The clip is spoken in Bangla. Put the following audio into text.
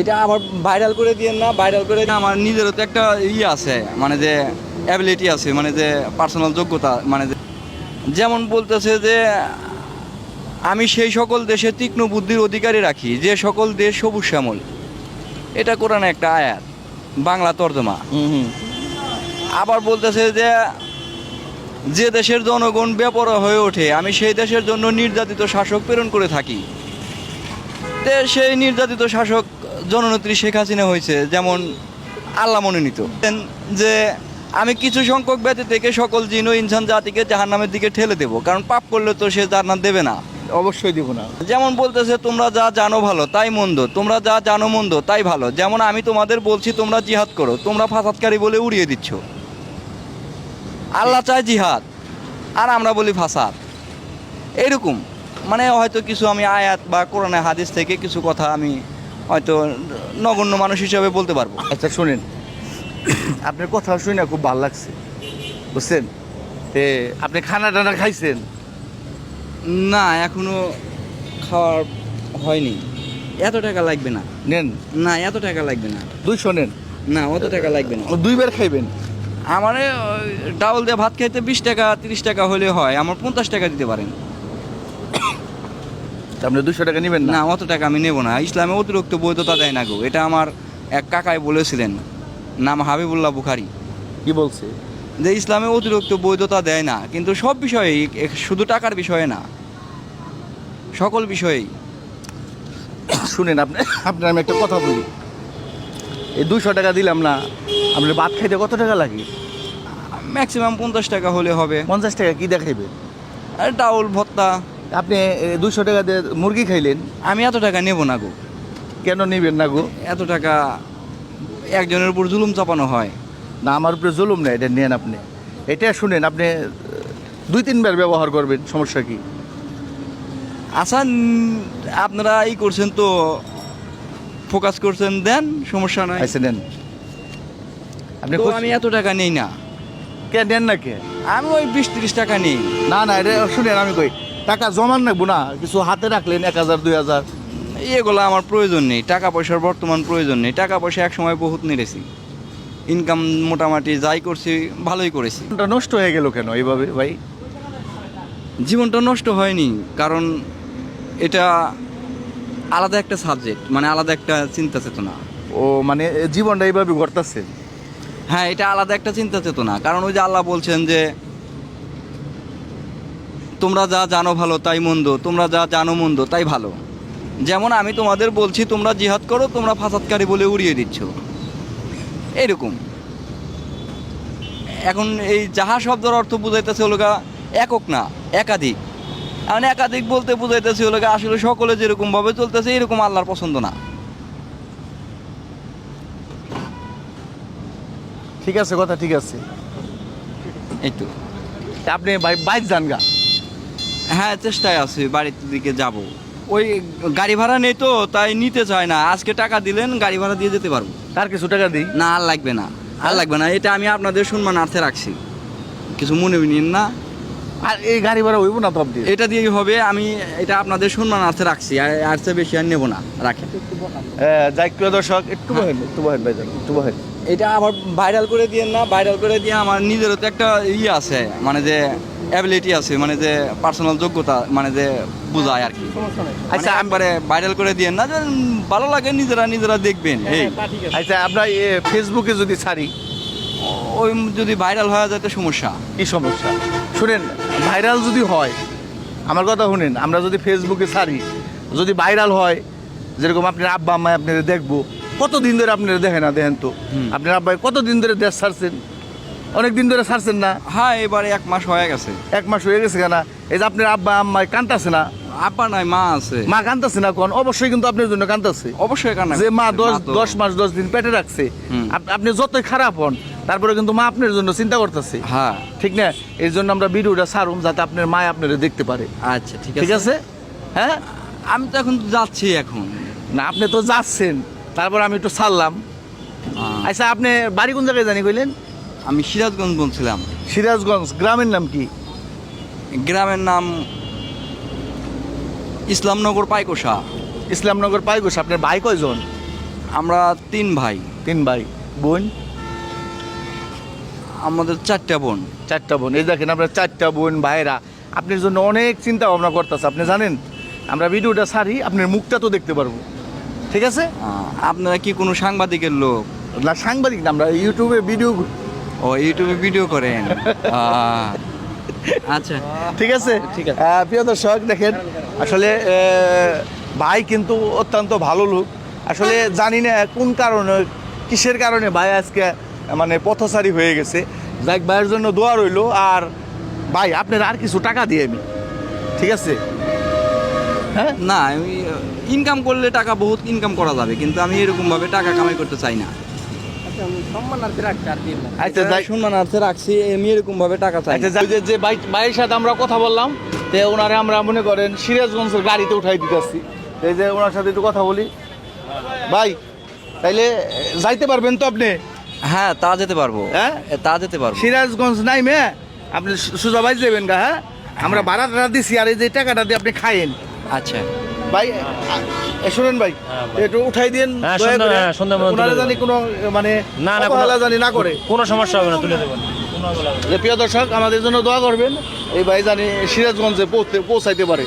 এটা আবার ভাইরাল করে দিয়েন না, ভাইরাল করে আমার নিজেরও তো একটা আছে, মানে যে অ্যাবিলিটি আছে, মানে যে পার্সোনাল যোগ্যতা, মানে যেমন বলতেছে যে আমি সেই সকল দেশে তীক্ষ্ণ বুদ্ধির অধিকারী রাখি যে সকল দেশ সবুজ শ্যামল। এটা কোরআনে একটা আয়াত, বাংলা তর্জমা। আবার বলতেছে যে যে দেশের জনগণ বেপরোয়া হয়ে ওঠে আমি সেই দেশের জন্য নির্যাতিত শাসক প্রেরণ করে থাকি। সেই নির্যাতিত শাসক জননেত্রী শেখ হাসিনা হয়েছে, যেমন আল্লাহ মনোনীত, যে আমি কিছু সংখ্যক ব্যক্তি থেকে সকল জিন ও ইনসান জাতিকে জাহান্নামের দিকে ঠেলে দেব, কারণ পাপ করলে তো সে জান্নাত দেবে না। অবশ্যই দিব না। যেমন বলতেছে তোমরা যা জানো ভালো তাই মন্দ, তোমরা যা জানো মন্দ তাই ভালো। যেমন আমি তোমাদের বলছি তোমরা জিহাদ করো, তোমরা ফাসাদকারী বলে উড়িয়ে দিচ্ছ। আল্লাহ চায় জিহাদ আর আমরা বলি ফাসাদ। এরকম মানে হয়তো কিছু আমি আয়াত বা কোরআনে হাদিস থেকে কিছু কথা আমি হয়তো নগণ্য মানুষ হিসেবে বলতে পারবো। আচ্ছা শুনেন, আপনার কথা শুনে খুব ভালো লাগছে, বুঝছেন? আপনি খানা টানা খাইছেন? না, এখনো খাওয়ার হয়নি। এত টাকা লাগবে না। নেন না, এত টাকা লাগবে না। 200 নেন। না, অত টাকা লাগবে না। 2 বার খাইবেন? আমার ডাউল দিয়ে ভাত খাইতে 20 টাকা 30 টাকা হলে হয়, আমার 50 টাকা দিতে পারেন। আপনি 200 টাকা নেবেন না? না, অত টাকা আমি নেব না। ইসলামে অতিরিক্ত বৈধতা দেয় না গো। এটা আমার এক কাকাই বলেছিলেন, নাম হাবিবুল্লাহ বুখারী। কি বলছে? যে ইসলামে অতিরিক্ত বৈধতা দেয় না, কিন্তু সব বিষয়েই, শুধু টাকার বিষয়ে না, সকল বিষয়েই। শুনেন, আপনার আমি একটা কথা বলি। এই 200 টাকা দিলাম না, আপনার ভাত খাইতে কত টাকা লাগে? ম্যাক্সিমাম 50 টাকা হলে হবে। 50 টাকা কি দেখাইবে? আর ডাউল ভর্তা। আপনি 200 টাকা দিয়ে মুরগি খাইলেন। আমি এত টাকা নেব না গো। কেন নেবেন না গো? এত টাকা একজনের উপর জুলুম চাপানো হয় না, আমার উপরে জুলুম না, এটা নেন আপনি। এটা শুনেন, আপনি 2-3 বার ব্যবহার করবেন, সমস্যা কি? আচ্ছা, আপনারা করছেন তো, ফোকাস করছেন, দেন, সমস্যা নাই। আচ্ছা নেন। আপনি তো আমি এত টাকা নেই না। কে নেন না কে? আমি ওই 20-30 টাকা নেই। না না, এটা শুনেন, আমি কই টাকা জমান রাখবো না, কিছু হাতে রাখলেন 1000-2000। এগুলো আমার প্রয়োজন নেই, টাকা পয়সার বর্তমান প্রয়োজন নেই। টাকা পয়সা এক সময় বহুত নেড়েছি, ইনকাম মোটামুটি যাই করছি ভালোই করেছি। এটা নষ্ট হয়ে গেল কেন এইভাবে ভাই? জীবনটা নষ্ট হয়নি, কারণ এটা আলাদা একটা সাবজেক্ট, মানে আলাদা একটা চিন্তা চেতনা। ও মানে জীবনটা এইভাবে ঘটতেছে? হ্যাঁ, এটা আলাদা একটা চিন্তা চেতনা। কারণ ওই যে আল্লাহ বলছেন যে তোমরা যা জানো ভালো তাই মন্দ, তোমরা যা জানো মন্দ তাই ভালো। যেমন আমি তোমাদের বলছি তোমরা জিহাদ করো, তোমরা ফাসাদকারী বলে উড়িয়ে দিচ্ছ। এইরকম। এখন এই যাহা শব্দের অর্থ বুঝাইতেছে হলো গা একক না, একাধিক। এখন একাধিক বলতে বুঝাইতেছে হলো গা আসলে সকলে যেরকম ভাবে চলতেছে এরকম আল্লাহর পছন্দ না। ঠিক আছে, কথা ঠিক আছে। এই তো। তা আপনি বাইক যান গা? হ্যাঁ, চেষ্টায় আছি বাড়ির দিকে যাব। ওই গাড়ি ভাড়া নেই তো, তাই নিতে চায় না। আজকে টাকা দিলেন, গাড়ি ভাড়া দিয়ে যেতে পারবো। তার কিছু টাকা দিই? না, আর লাগবে না, আর লাগবে না। এটা আমি আপনাদের সম্মানার্থে রাখছি, কিছু মনে নিন না। আর এই গাড়ি ভাড়া হইব না তো আপনি? এটা দিয়েই হবে। আমি এটা আপনাদের সম্মানার্থে রাখছি, আর চেয়ে বেশি আর নেবো না, রাখেন। যাই প্রিয় দর্শক, একটু বহেন, একটু বহেন ভাইজান, একটু বহেন। এটা আবার ভাইরাল করে দিয়েন না, ভাইরাল করে দিয়ে আমার নিজেরও তো একটা আছে, মানে যে অ্যাবিলিটি আছে, মানে যে পার্সোনাল যোগ্যতা, মানে যে বোঝায় আর কি। আচ্ছা, একবারে ভাইরাল করে দিয়েন না, যে ভালো লাগে নিজেরা দেখবেন। এই আচ্ছা, আপনার ফেসবুকে যদি ছাড়ি, ওই যদি ভাইরাল হয়ে যায় তো সমস্যা। কি সমস্যা? শুনেন, ভাইরাল যদি হয়, আমার কথা শুনেন, আমরা যদি ফেসবুকে ছাড়ি, যদি ভাইরাল হয়, যেরকম আপনার আব্বা আম্মা আপনারা দেখবো, কতদিন ধরে আপনারা দেখে না, দেখেন তো আপনার আব্বাই কতদিন ধরে দেশ ছাড়ছেন? অনেক দিন ধরে ছাড়ছেন না? হ্যাঁ, এবারে 1 মাস হয়ে গেছে। 1 মাস হয়ে গেছে কেনা? এই যে আপনার আব্বা আম্মাই কান্তাছে না? আব্বা নাই, মা আছে। মা কান্তাছে না? কোন অবশ্যই কিন্তু আপনার জন্য কান্তাছে। অবশ্যই কান্না যে মা করতেছে। 10 মাস 10 দিন পেটে রাখছে, আপনি যতই খারাপ হন, তারপরে কিন্তু মা আপনার জন্য চিন্তা করতেছে। হ্যাঁ, ঠিক না? এই জন্য আমরা ভিডিওটা ছাড়ুম, যাতে আপনার মা আপনারা দেখতে পারে। আচ্ছা, ঠিক ঠিক আছে? হ্যাঁ, আমি তো এখন যাচ্ছি এখন। না, আপনি তো যাচ্ছেন, তারপর আমি একটু ছাড়লাম। আচ্ছা, আপনি বাড়ি কোন জায়গায় জানি কইলেন? আমি সিরাজগঞ্জ বলছিলাম। সিরাজগঞ্জ। গ্রামের নাম কি? গ্রামের নাম ইসলামনগর পাইকোষা। ইসলামনগর পাইগোস। আপনার ভাই কয়জন? আমরা 3 ভাই। 3 ভাই, বোন? আমাদের 4টা বোন। 4টা বোন। এই দেখেন আপনার 4টা বোন ভাইরা আপনার জন্য অনেক চিন্তা ভাবনা করতেছে। আপনি জানেন আমরা ভিডিওটা ছাড়ি আপনার মুখটা তো দেখতে পারবো, ঠিক আছে? আপনারা কি কোনো সাংবাদিকের লোক? না, সাংবাদিক না, আমরা ইউটিউবে ভিডিও। ও, ইউটিউবে ভিডিও করেন? আচ্ছা, ঠিক আছে, ঠিক আছে। প্রিয় দর্শক দেখেন আসলে ভাই কিন্তু অত্যন্ত ভালো লোক। আসলে জানি না কোন কারণে, কিসের কারণে ভাই আজকে মানে পথচারী হয়ে গেছে। যাক, ভাইয়ের জন্য দোয়া রইলো। আর ভাই আপনার আর কিছু টাকা দিয়ে আমি, ঠিক আছে? হ্যাঁ, না, আমি ইনকাম করলে টাকা বহুত ইনকাম করা যাবে, কিন্তু আমি এরকম ভাবে টাকা কামাই করতে চাই না। আচ্ছা যাই, সম্মানার্থে রাখছি, আমি এরকম ভাবে টাকা চাই আচ্ছা না। যাই, যে ভাইয়ের সাথে আমরা কথা বললাম, তো ওনারে আমরা মনে করেন সিরাজগঞ্জের গাড়িতে উঠাই দিতেছি। এই যে ওনার সাথে একটু কথা বলি। ভাই তাইলে যাইতে পারবেন তো আপনি? হ্যাঁ, তা যেতে পারবো। হ্যাঁ? তা যেতে পারবো। সিরাজগঞ্জ নাই মে আপনি সোজা ভাই যাবেন গা। হ্যাঁ, আমরা ভাড়া টাড়া দিছি, আর এই যে টাকাটা দিয়ে আপনি খাইয়েন। আচ্ছা ভাই শুনেন ভাই, একটু উঠাই দিন দয়া করে। ওনারা জানি কোনো মানে অবহেলা জানি না করে। কোনো সমস্যা হবে না, তুলে দেবেন। যে প্রিয় দর্শক আমাদের জন্য দোয়া করবেন, এই ভাই জানি সিরাজগঞ্জে পৌঁছাইতে পারে।